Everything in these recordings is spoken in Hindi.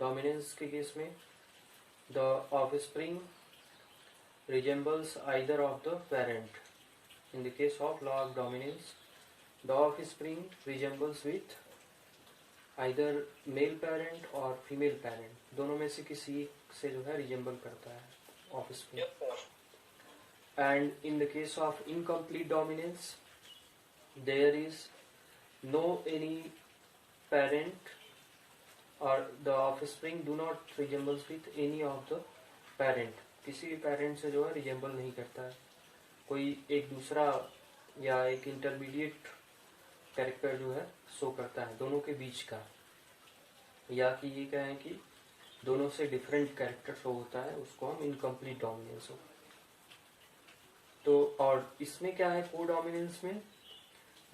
डोमिनेंस के केस में the offspring resembles either of the parent. In the case of law of dominance, the offspring resembles with either male parent or female parent. दोनों में से किसी से जो है resemble करता है offspring. And in the case of incomplete dominance, there is no any parent or the offspring do not resembles with any of the parent. किसी भी पेरेंट से जो है रिजेंबल नहीं करता है, कोई एक दूसरा या एक इंटरमीडिएट कैरेक्टर जो है शो करता है दोनों के बीच का, या कि ये कहें कि दोनों से डिफरेंट कैरेक्टर शो होता है, उसको हम इनकम्प्लीट डोमिनेंस हो। तो और इसमें क्या है को डोमिनेंस में,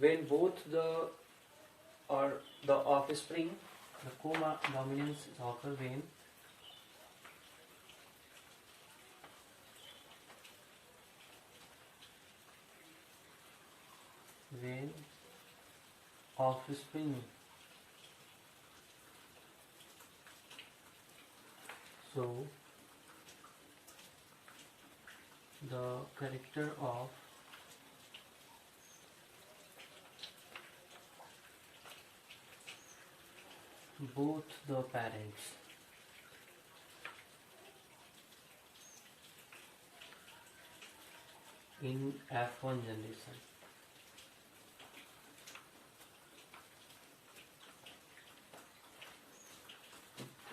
व्हेन बोथ द और द ऑफस्प्रिंग द को dominance occur when offspring so the character of both the parents in F1 generation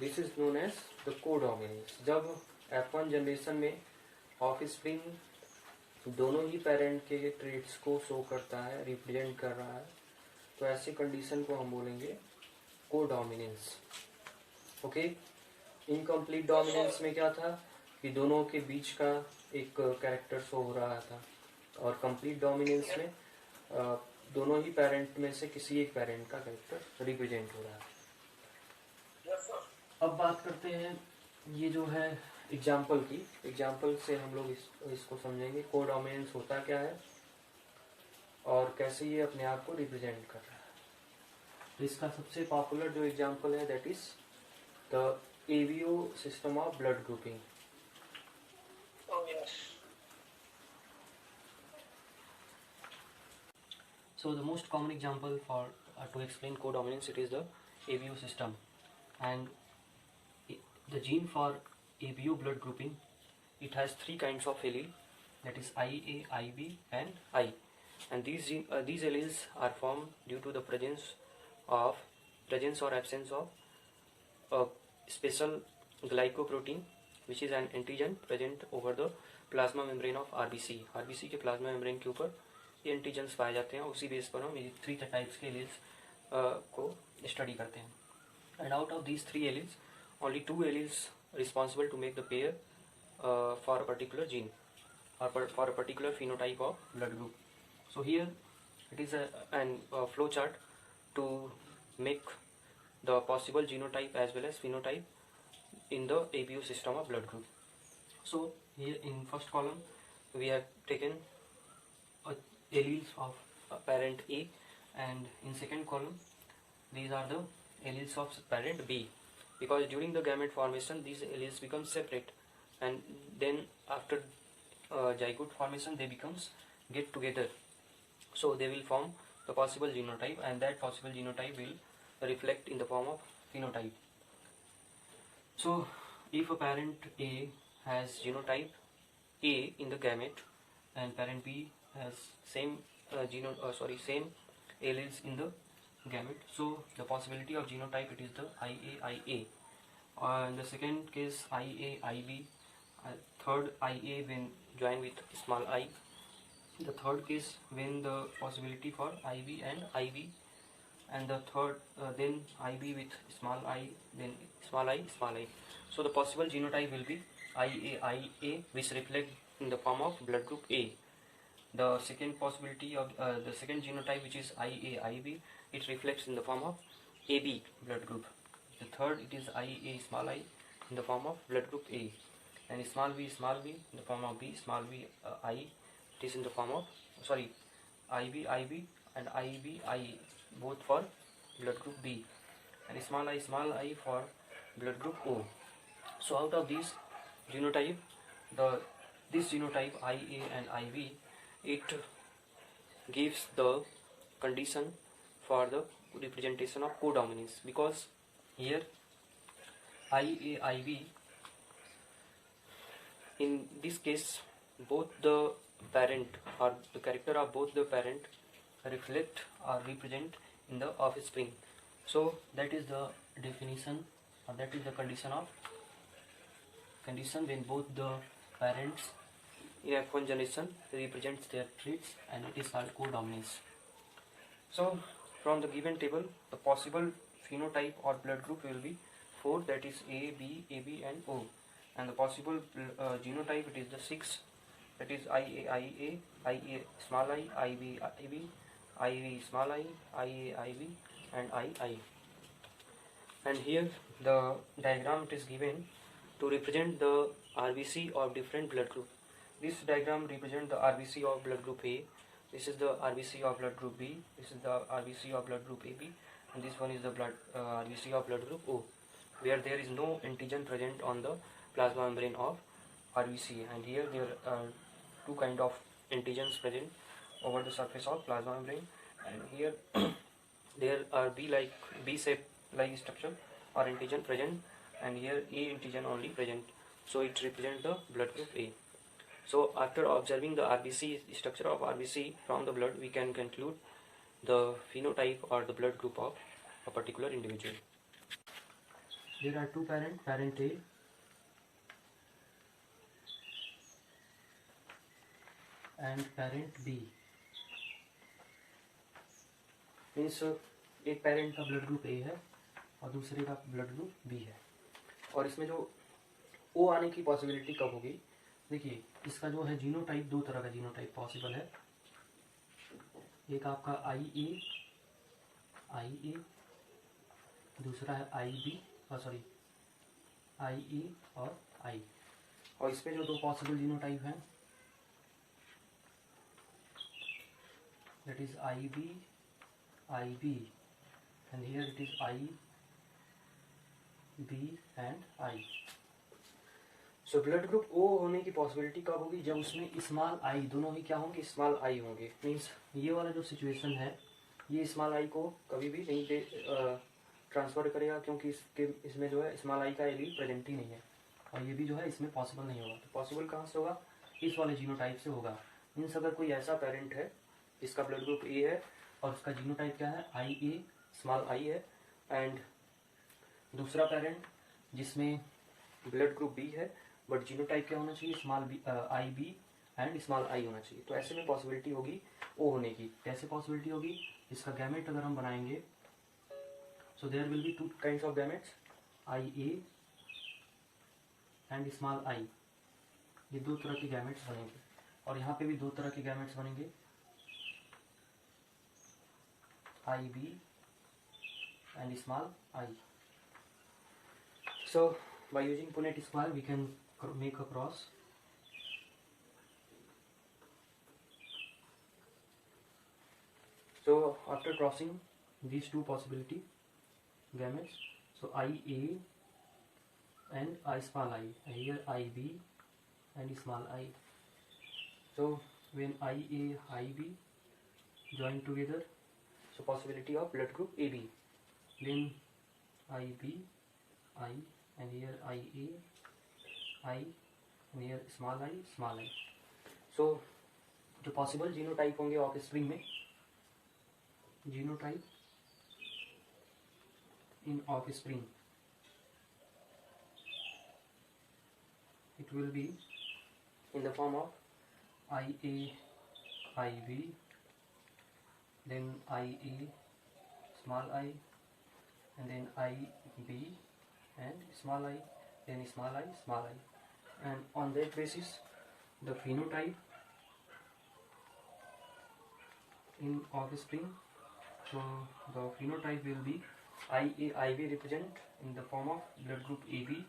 this is known as the codominance. जब F1 जनरेशन में ऑफस्प्रिंग दोनों ही पेरेंट के ट्रेट्स को शो करता है, रिप्रेजेंट कर रहा है, तो ऐसी कंडीशन को हम बोलेंगे कोडोमिनेंस। ओके, इनकम्प्लीट डोमिनेंस में क्या था कि दोनों के बीच का एक कैरेक्टर शो हो रहा था, और कंप्लीट डोमिनेंस में दोनों ही पेरेंट में से किसी एक पेरेंट का कैरेक्टर रिप्रेजेंट हो रहा है। अब बात करते हैं ये जो है एग्जाम्पल की, एग्जाम्पल से हम लोग इसको समझेंगे को डोमिनेंस होता क्या है और कैसे ये अपने आप को रिप्रेजेंट कर रहा है। तो इसका सबसे पॉपुलर जो एग्जाम्पल है that is the ABO system of blood grouping. So the most common example for to explain codominance, it is the ABO system, and the gene for ABO blood grouping, it has three kinds of allele, that is IA, IB and I, and these alleles are formed due to the presence or absence of a special glycoprotein which is an antigen present over the plasma membrane of RBC के प्लाज्मा मेम्ब्रेन के ऊपर ये एंटीजन्स पाए जाते हैं। उसी बेस पर हम ये थ्री टाइप्स के एलील्स को स्टडी करते हैं, and out of these three alleles only two alleles responsible to make the pair for a particular gene or for a particular phenotype of blood group. So here it is a flow chart to make the possible genotype as well as phenotype in the ABO system of blood group. So here in first column we have taken alleles of parent A, and in second column these are the alleles of parent B, because during the gamete formation these alleles become separate, and then after zygote formation they get together, so they will form the possible genotype, and that possible genotype will reflect in the form of phenotype. So if a parent A has genotype A in the gamete and parent B has same same alleles in the gamete, so the possibility of genotype, it is the IA. In the second case IA-IB, third IA when joined with small I, the third case when the possibility for IB and IB, and the third then IB with small I, then small I. So the possible genotype will be IA-IA, which reflect in the form of blood group A. The second possibility of the second genotype, which is IA-IB, it reflects in the form of AB blood group. The third, it is IA small I in the form of blood group A, and small v in the form of B small v I, it is in the form of IB and IB I both for blood group B, and small I for blood group O. So out of these genotype, this genotype IA and IB, it gives the condition for the representation of codominance, because here IA IB, in this case both the parent or the character of both the parent reflect or represent in the offspring. So that is the definition, or that is the condition when both the parents in F1 generation represents their traits, and it is called codominance. So from the given table, the possible phenotype or blood group will be 4, that is A, B, AB and O, and the possible genotype, it is the 6, that is IA, IA small I, IB, IB small I, IA, IB and II. And here the diagram it is given to represent the RBC of different blood group. This diagram represents the RBC of blood group A, this is the RBC of blood group B, this is the RBC of blood group AB, and this one is the RBC of blood group O, where there is no antigen present on the plasma membrane of RBC, and here there are two kind of antigens present over the surface of plasma membrane, and here there are B shape like structure or antigen present, and here A antigen only present, so it represents the blood group A. So after observing the RBC structure of RBC from the blood, we can conclude the phenotype or the blood group of a particular individual. There are two parent A and parent B. Means एक पेरेंट का ब्लड ग्रुप ए है और दूसरे का ब्लड ग्रुप बी है, और इसमें जो ओ आने की पॉसिबिलिटी कब होगी, देखिए इसका जो है जीनोटाइप, दो तरह का जीनोटाइप पॉसिबल है, एक आपका आई ए, दूसरा है आई बी और आई, और इसमें जो दो पॉसिबल जीनोटाइप हैं that is IB and here it is IB and I. So blood group O होने की पॉसिबिलिटी कब होगी, जब उसमें स्मॉल आई, दोनों ही क्या होंगे, स्मॉल आई होंगे। मीन्स ये वाला जो सिचुएशन है, ये स्मॉल आई को कभी भी नहीं पे ट्रांसफर करेगा, क्योंकि इसमें जो है स्मॉल आई का एलील प्रेजेंट ही नहीं है, और ये भी जो है इसमें पॉसिबल नहीं होगा। तो पॉसिबल कहाँ से होगा, इस वाले जीनोटाइप से होगा। मीन्स अगर कोई ऐसा पेरेंट है जिसका ब्लड ग्रुप ए है और उसका जीनोटाइप क्या है, IA स्मॉल आई है, एंड दूसरा पेरेंट जिसमें ब्लड ग्रुप बी है बट जीनोटाइप क्या होना चाहिए, स्मॉल IB एंड स्मॉल आई होना चाहिए, तो ऐसे में पॉसिबिलिटी होगी ओ होने की। कैसे पॉसिबिलिटी होगी, इसका गैमेट अगर हम बनाएंगे, so there will be two kinds of gametes, IA and small I, ये दो तरह के गैमेट्स बनेंगे, और यहाँ पे भी दो तरह के गैमेट्स बनेंगे, IB and small I. So by using Punnett square we can make a cross. So after crossing these two possibility gametes, so IA and I small I, here IB and small I. So when IA IB join together, so possibility of blood group AB, then IB I and here IA I and here small I. So जो possible genotype होंगे ऑफस्प्रिंग में, genotype in offspring, it will be in the form of IA IB, then IA small I, and then IB and small I, then small I, and on that basis the phenotype in offspring, so the phenotype will be IA IB represent in the form of blood group AB,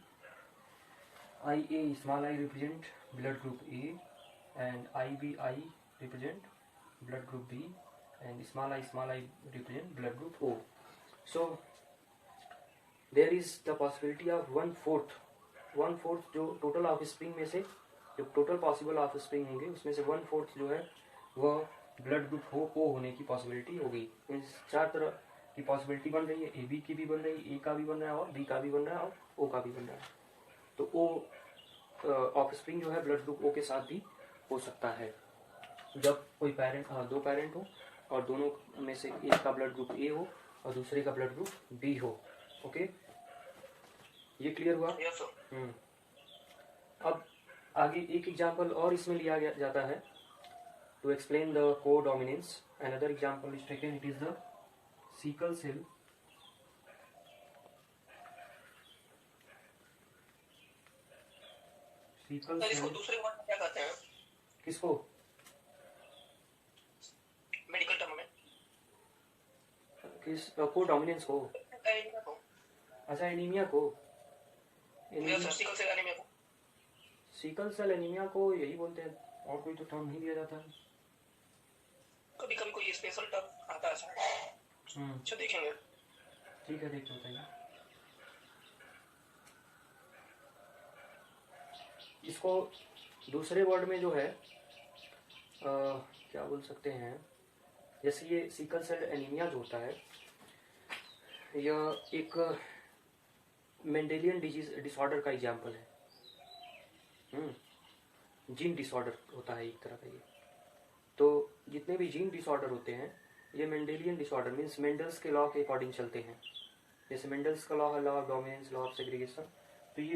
IA small I represent blood group A, and IB I represent blood group B, and small I represent blood group O. So there is the possibility of 1/4 जो टोटल ऑफ स्प्रिंग में से, जो टोटल पॉसिबल ऑफ स्प्रिंग होंगे उसमें से 1/4 जो है वह ब्लड ग्रुप ओ होने की पॉसिबिलिटी होगी। मीन्स 4 तरह की पॉसिबिलिटी बन रही है, ए बी की भी बन रही है, ए का भी बन रहा है और बी का भी बन रहा है और ओ का भी बन रहा है। तो ओ ऑफ स्प्रिंग जो है ब्लड ग्रुप ओ के साथ भी हो सकता है जब कोई दो पेरेंट हो और दोनों में से एक का ब्लड ग्रुप ए हो और दूसरे का ब्लड ग्रुप बी हो। ओके, ये क्लियर हुआ? अब आगे एक एग्जांपल और इसमें लिया जाता है to explain the codominance. Another example is taken, it is the sickle cell इसको दूसरे वर्ड में क्या कहते हैं? किसको? मेडिकल टर्म में किस कोडोमिनेंस को? अच्छा, एनीमिया को। सिकल सेल एनीमिया को, सिकल सेल एनीमिया को यही बोलते हैं, और कोई तो टर्म नहीं दिया जाता है। कभी कभी कोई स्पेशल टर्म आता है। अच्छा, देखेंगे। ठीक है, देखते बताइए। इसको दूसरे वर्ड में जो है क्या बोल सकते हैं, जैसे ये सिकल सेल एनीमिया जो होता है यह एक मेंडेलियन डिसऑर्डर का एग्जाम्पल है। जीन डिसऑर्डर होता है एक तरह का ये। तो जितने भी जीन डिसऑर्डर होते हैं ये मेंडेलियन डिसऑर्डर मीन्स मेंडल्स के लॉ के अकॉर्डिंग चलते हैं। जैसे मेंडल्स का लॉ है, law of dominance, law of segregation. तो ये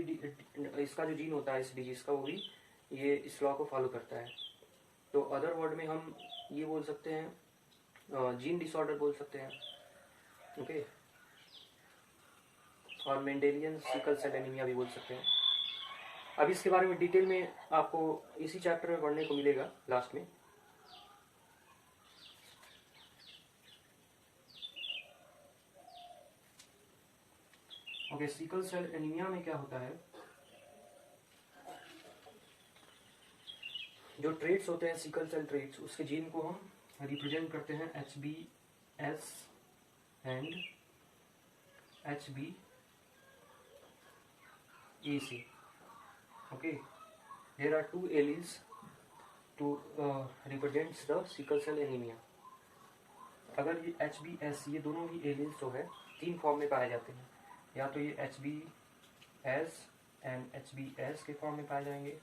इसका जो जीन होता है इस डिजीज का, वो भी ये इस लॉ को फॉलो करता है। तो अदर वर्ड में हम ये बोल सकते हैं, जीन डिसऑर्डर बोल सकते हैं। ओके, और मेंडेलियन सिकल सेल एनीमिया भी बोल सकते हैं। अब इसके बारे में डिटेल में आपको इसी चैप्टर में पढ़ने को मिलेगा लास्ट में। ओके, सिकल सेल एनीमिया में क्या होता है, जो ट्रेट्स होते हैं सिकल सेल ट्रेट्स, उसके जीन को हम रिप्रेजेंट करते हैं HbS एंड HbA से। Okay, there are 2 alleles to represents the sickle cell anemia. अगर ये HbS, ये दोनों ही एलील्स जो है 3 फॉर्म में पाए जाते हैं, या तो ये HbS एंड HbS के फॉर्म में पाए जाएंगे,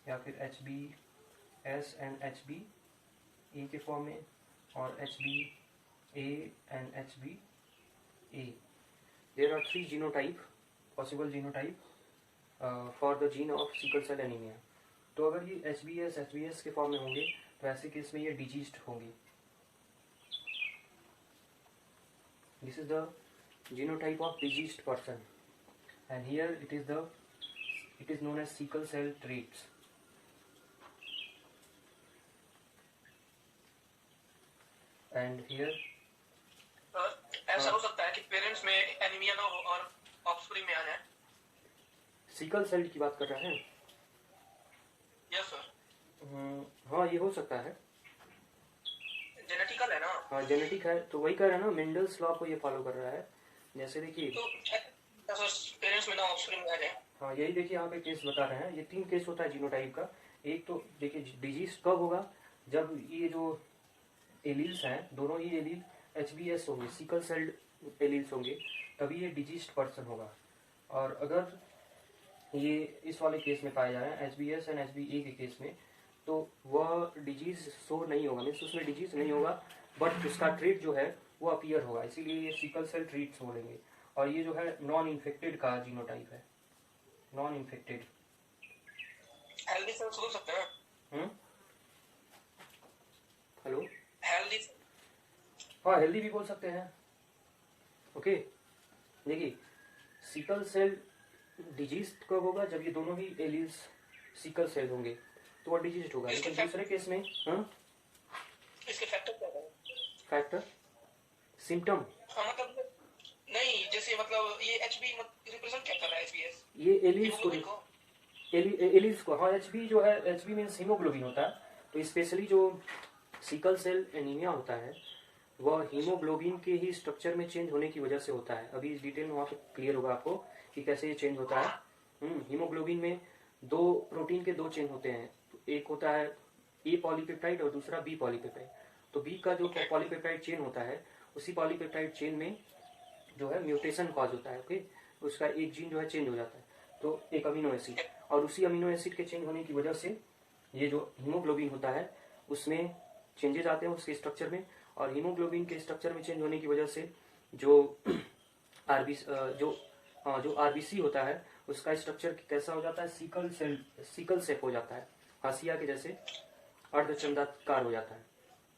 या फिर HbS एंड HbA के फॉर्म में, और HbA and HbA। There are 3 genotype, possible genotype for the gene of sickle cell anemia. तो अगर ये HbS HbS के फॉर्म में होंगे तो ऐसे केस में ये डिजीज्ड होंगे। This is the genotype of diseased person, and here it is known as sickle cell traits. And here ऐसा हो सकता है कि पेरेंट्स में एनीमिया ना हो और ऑफस्प्रिंग में आ जाए। सिकल सेल की बात कर रहे हैं? Yes sir. हाँ, ये हो सकता है, जेनेटिकल है ना। हाँ, जेनेटिक है, तो वही कह रहे हैं ना, मेंडल्स लॉ को ये फॉलो कर रहा है। जैसे देखिए, तो पेरेंट्स में ना ऑफस्प्रिंग में आ जाए। हाँ, यही देखिए यहाँ पे केस बता रहे हैं। ये 3 केस होता है जीनोटाइप का। एक तो देखिए डिजीज कब होगा, जब ये जो एलील्स हैं दोनों ही एलील HbS होंगे, सिकल सेल एलील्स होंगे, तभी ये डिजीज्ड पर्सन होगा। और अगर ये इस वाले केस में पाया जा रहा है HbS एंड HbA के केस में, तो वह डिजीज शो नहीं होगा, मीन्स उसमें डिजीज नहीं होगा, बट उसका ट्रीट जो है वो अपीयर होगा, इसीलिए ये सिकल सेल ट्रीट्स बोलेंगे। और ये जो है नॉन इन्फेक्टेड का जीनोटाइप है, नॉन इन्फेक्टेड। हेल्दी सेल्स हो सकते हैं। हेलो, हेल्दी, हाँ, हेल्दी भी बोल सकते हैं। ओके, देखिए सिकल सेल डिजीज कब होगा, जब ये दोनों ही एलील्स सिकल सेल होंगे तो वो डिजीज होगा। लेकिन दूसरे केस में इसके फैक्टर क्या है? फैक्टर सिम्टम, मतलब नहीं, जैसे मतलब ये HB रिप्रेजेंट क्या कर रहा है HbS? ये एलील्स को, एलील्स को, हाँ, HB जो है, HB मींस हीमोग्लोबिन होता है। तो स्पेशली जो सिकल सेल एनीमिया होता है वह हीमोग्लोबिन के ही स्ट्रक्चर में चेंज होने की वजह से होता है। अभी इस डिटेल में वहाँ पे क्लियर होगा आपको कि कैसे ये चेंज होता है। हीमोग्लोबिन में दो प्रोटीन के दो चेन होते हैं, एक होता है ए पॉलीपेप्टाइड और दूसरा बी पॉलीपेप्टाइड। तो बी का जो पॉलीपेप्टाइड चेन होता है, उसी पॉलीपेप्टाइड चेन में जो है म्यूटेशन कॉज होता है। ओके, उसका एक जीन जो है चेंज हो जाता है, तो एक अमीनो एसिड, और उसी अमीनो एसिड के चेंज होने की वजह से ये जो हीमोग्लोबिन होता है उसमें चेंजेस आते हैं उसके स्ट्रक्चर में, और हीमोग्लोबिन के स्ट्रक्चर में चेंज होने की वजह से जो आरबीसी होता है उसका स्ट्रक्चर कैसा हो जाता है, सिकल शेप हो जाता है, हाशिया के जैसे अर्धचंद्राकार हो जाता है।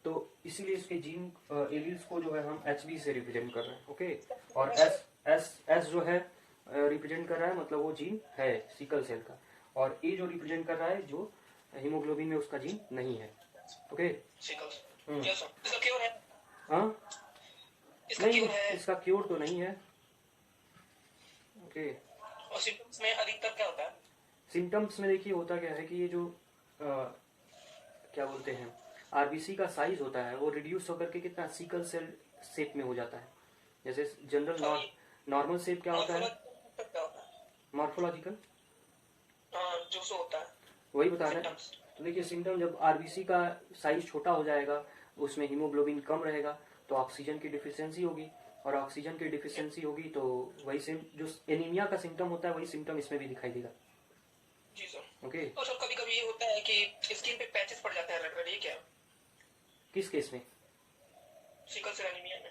तो इसीलिए इसके जीन एलील्स को जो है हम HB से रिप्रेजेंट कर रहे हैं। ओके, और एस जो है रिप्रेजेंट कर रहा है, मतलब वो जीन है सिकल सेल का, और ए जो रिप्रेजेंट कर रहा है जो हीमोग्लोबिन में उसका जीन नहीं है। ओके, इसका क्योर है? हाँ नहीं, क्योर है? इसका क्योर तो नहीं है। ओके, और सिम्टम्स में अधिकतर क्या होता है? सिम्टम्स में देखिए होता क्या है कि ये जो क्या बोलते हैं आरबीसी का साइज होता है वो रिड्यूस होकर के कितना सिकल सेल शेप में हो जाता है। जैसे जनरल नॉर्मल शेप क्या होता है, मॉर्फोलॉजिकल जो सो होता है वही बता रहे हैं। तो देखिए सिम्टम, जब आरबीसी का साइज छोटा हो जाएगा, उसमें हीमोग्लोबिन कम रहेगा, तो ऑक्सीजन की डिफिशियंसी होगी, और ऑक्सीजन की डिफिशियंसी होगी तो वही जो एनीमिया का सिम्टम होता है वही सिम्टम इसमें भी दिखाई देगा। जी सर। ओके, और सर कभी कभी ये होता है कि स्किन पे पैचेस पड़ जाते हैं रेड रेड, ये क्या? किस केस में? सिकल सेल एनीमिया में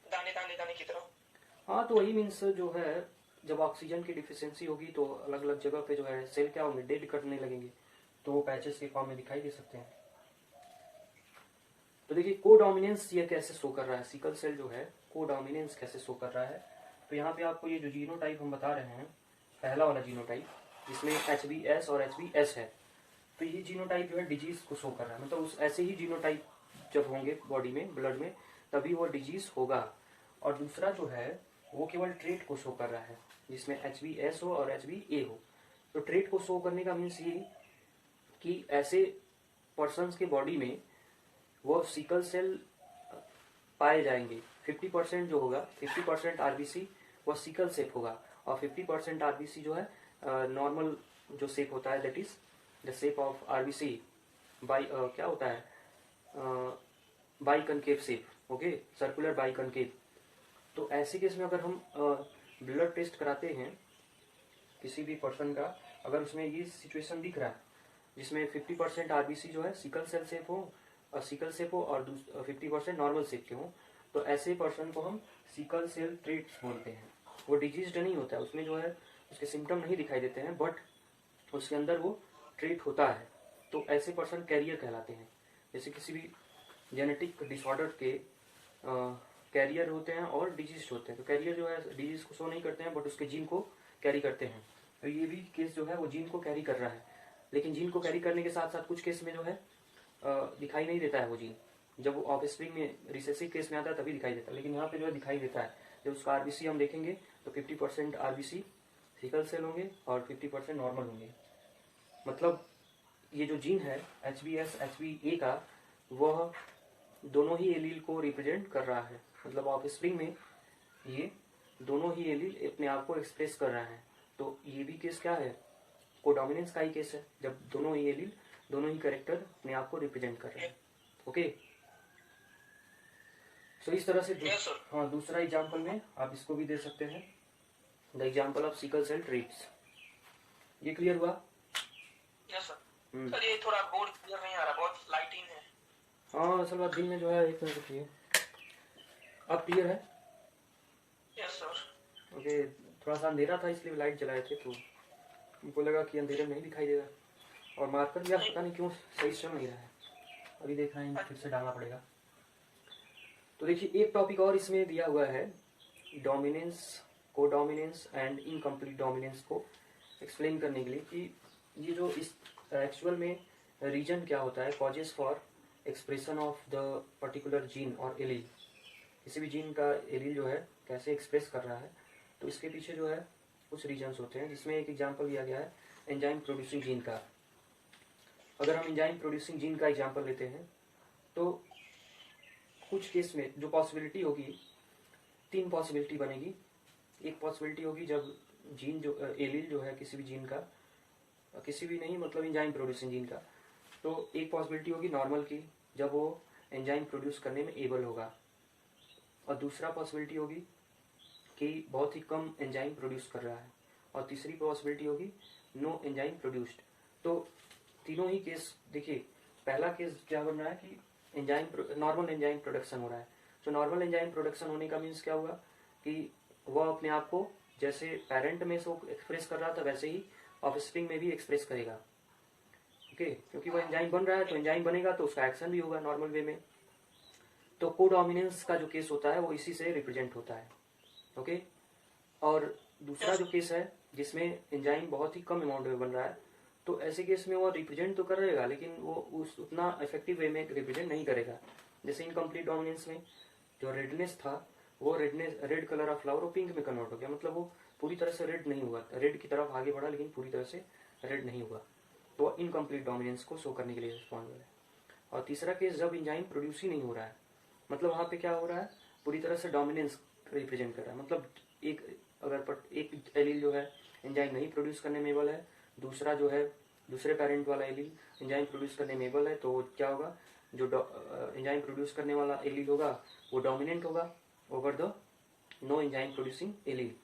दाने दाने दाने की तरह। हाँ, तो वही मीन्स जो है जब ऑक्सीजन की डिफिशियंसी होगी तो अलग अलग जगह पे जो है सेल क्या होंगे, डेड करने लगेंगे, तो वो पैचेस के फॉर्म में दिखाई दे सकते हैं। तो देखिए कोडोमिनेंस ये कैसे शो कर रहा है, सिकल सेल जो है कोडोमिनेंस कैसे शो कर रहा है। तो यहाँ पे आपको ये जो जीनोटाइप हम बता रहे हैं, पहला वाला जीनोटाइप जिसमें HBS और HBS है, तो ये जीनोटाइप जो है डिजीज को शो कर रहा है, मतलब उस ऐसे ही जीनोटाइप जब होंगे बॉडी में, ब्लड में, तभी वो डिजीज होगा। और दूसरा जो है वो केवल ट्रेट को शो कर रहा है, जिसमें HBS हो और HBA हो। तो ट्रेट को शो करने का मीन्स ये कि ऐसे पर्सन्स के बॉडी में वो सिकल सेल पाए जाएंगे। 50% जो होगा, 50% आरबीसी वो सिकल शेप होगा, और 50% आरबीसी जो है नॉर्मल जो शेप होता है, that is the shape of RBC by क्या होता है, by concave shape. Okay, circular by concave. तो ऐसे केस में अगर हम ब्लड टेस्ट कराते हैं किसी भी पर्सन का, अगर उसमें ये सिचुएशन दिख रहा है जिसमें 50% आरबीसी जो है सिकल सेल शेप हो, सिकल शेप हो, और 50% नॉर्मल शेप के हो, तो ऐसे पर्सन को हम सिकल सेल ट्रेट्स बोलते हैं। वो डिजीज नहीं होता है, उसमें जो है उसके सिम्टम नहीं दिखाई देते हैं, बट उसके अंदर वो ट्रेट होता है। तो ऐसे पर्सन कैरियर कहलाते हैं। जैसे किसी भी जेनेटिक डिसऑर्डर के कैरियर होते हैं और डिजीज होते हैं, तो कैरियर जो है डिजीज को शो नहीं करते हैं, बट उसके जीन को कैरी करते हैं। तो ये भी केस जो है वो जीन को कैरी कर रहा है, लेकिन जीन को कैरी करने के साथ साथ कुछ केस में जो है दिखाई नहीं देता है वो जीन। जब वो ऑफस्प्रिंग में रिसेसिव केस में आता है तभी दिखाई देता है, लेकिन यहाँ पे जो है दिखाई देता है। जब उसका आरबीसी हम देखेंगे तो 50% आरबीसी सिकल सेल होंगे और 50% नॉर्मल होंगे। मतलब ये जो जीन है HBS HBA का, वह दोनों ही एलील को रिप्रेजेंट कर रहा है। मतलब ऑफस्प्रिंग में ये दोनों ही एलील अपने आप को एक्सप्रेस कर रहा है। तो ये भी केस क्या है, कोडोमिनेंस का ही केस है, जब दोनों ही एलील, दोनों ही कैरेक्टर अपने आप को रिप्रेजेंट कर रहे हैं। ओके, तो इस तरह से हाँ, दूसरा एग्जाम्पल में आप इसको भी दे सकते हैं, the example of sickle cell traits. ये क्लियर हुआ? Yes sir. सर ये थोड़ा बोर्ड क्लियर नहीं आ रहा, बहुत लाइटिंग है। हाँ, असल बात दिन में जो है, एक मिनट रुकिए, अब क्लियर है? Yes sir. ओके, थोड़ा सा अंधेरा था इसलिए लाइट जलाए थे, तो हमको लगा कि अंधेरे में नहीं दिखाई देगा, और मार्कर भी पता नहीं क्यों सही चल नहीं रहा है, अभी देख रहे हैं, फिर से डालना पड़ेगा। तो देखिए एक टॉपिक और इसमें दिया हुआ है, dominance, codominance and incomplete dominance को एक्सप्लेन करने के लिए कि ये जो इस एक्चुअल में रीजन क्या होता है, causes for expression of the particular gene और एलील, किसी भी जीन का एलील जो है कैसे एक्सप्रेस कर रहा है, तो इसके पीछे जो है कुछ रीजन्स होते हैं, जिसमें एक एग्जांपल दिया गया है एंजाइम प्रोड्यूसिंग जीन का। अगर हम एंजाइम प्रोड्यूसिंग जीन का एग्जांपल लेते हैं तो कुछ केस में जो पॉसिबिलिटी होगी, 3 पॉसिबिलिटी बनेगी। एक पॉसिबिलिटी होगी जब जीन जो एलील जो है किसी भी जीन का, किसी भी नहीं मतलब एंजाइम प्रोड्यूसिंग जीन का, तो एक पॉसिबिलिटी होगी नॉर्मल की, जब वो एंजाइम प्रोड्यूस करने में एबल होगा, और दूसरा पॉसिबिलिटी होगी कि बहुत ही कम एंजाइम प्रोड्यूस कर रहा है, और तीसरी पॉसिबिलिटी होगी नो एंजाइम प्रोड्यूस्ड। तो तीनों ही केस देखिए, पहला केस क्या बन रहा है कि एंजाइम नॉर्मल एंजाइम प्रोडक्शन हो रहा है। तो नॉर्मल एंजाइम प्रोडक्शन होने का मीन्स क्या हुआ कि वह अपने आप को जैसे पेरेंट में से एक्सप्रेस कर रहा था वैसे ही ऑफस्प्रिंग में भी एक्सप्रेस करेगा। ओके, क्योंकि वह एंजाइम बन रहा है तो एंजाइम बनेगा तो उसका एक्शन भी होगा नॉर्मल वे में। तो कोडोमिनेंस का जो केस होता है वो इसी से रिप्रेजेंट होता है। ओके, और दूसरा जो केस है जिसमें एंजाइम बहुत ही कम अमाउंट में बन रहा है, तो ऐसे केस में वो रिप्रेजेंट तो करेगा लेकिन वो उस उतना इफेक्टिव वे में रिप्रेजेंट नहीं करेगा। जैसे इनकम्प्लीट डोमिनेंस में जो रेडनेस था वो रेड कलर ऑफ फ्लावर वो पिंक में कन्वर्ट हो गया, मतलब वो पूरी तरह से रेड नहीं हुआ, रेड की तरफ आगे बढ़ा लेकिन पूरी तरह से रेड नहीं हुआ, तो इनकम्प्लीट डोमिनेंस को शो करने के लिए रिस्पॉन्सिबल है। और तीसरा केस जब एंजाइम प्रोड्यूस ही नहीं हो रहा है, मतलब वहाँ पे क्या हो रहा है, पूरी तरह से डोमिनेंस रिप्रेजेंट कर रहा है, मतलब एक एलील जो है एंजाइम नहीं प्रोड्यूस करने में एबल है, दूसरा जो है दूसरे पेरेंट वाला एलील एंजाइम प्रोड्यूस करने में एबल है, तो क्या होगा, जो एंजाइम प्रोड्यूस करने वाला एलील होगा वो डोमिनेंट होगा over the no enzyme producing allele.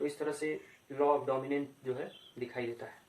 तो इस तरह से लॉ ऑफ डोमिनेंट जो है दिखाई देता है।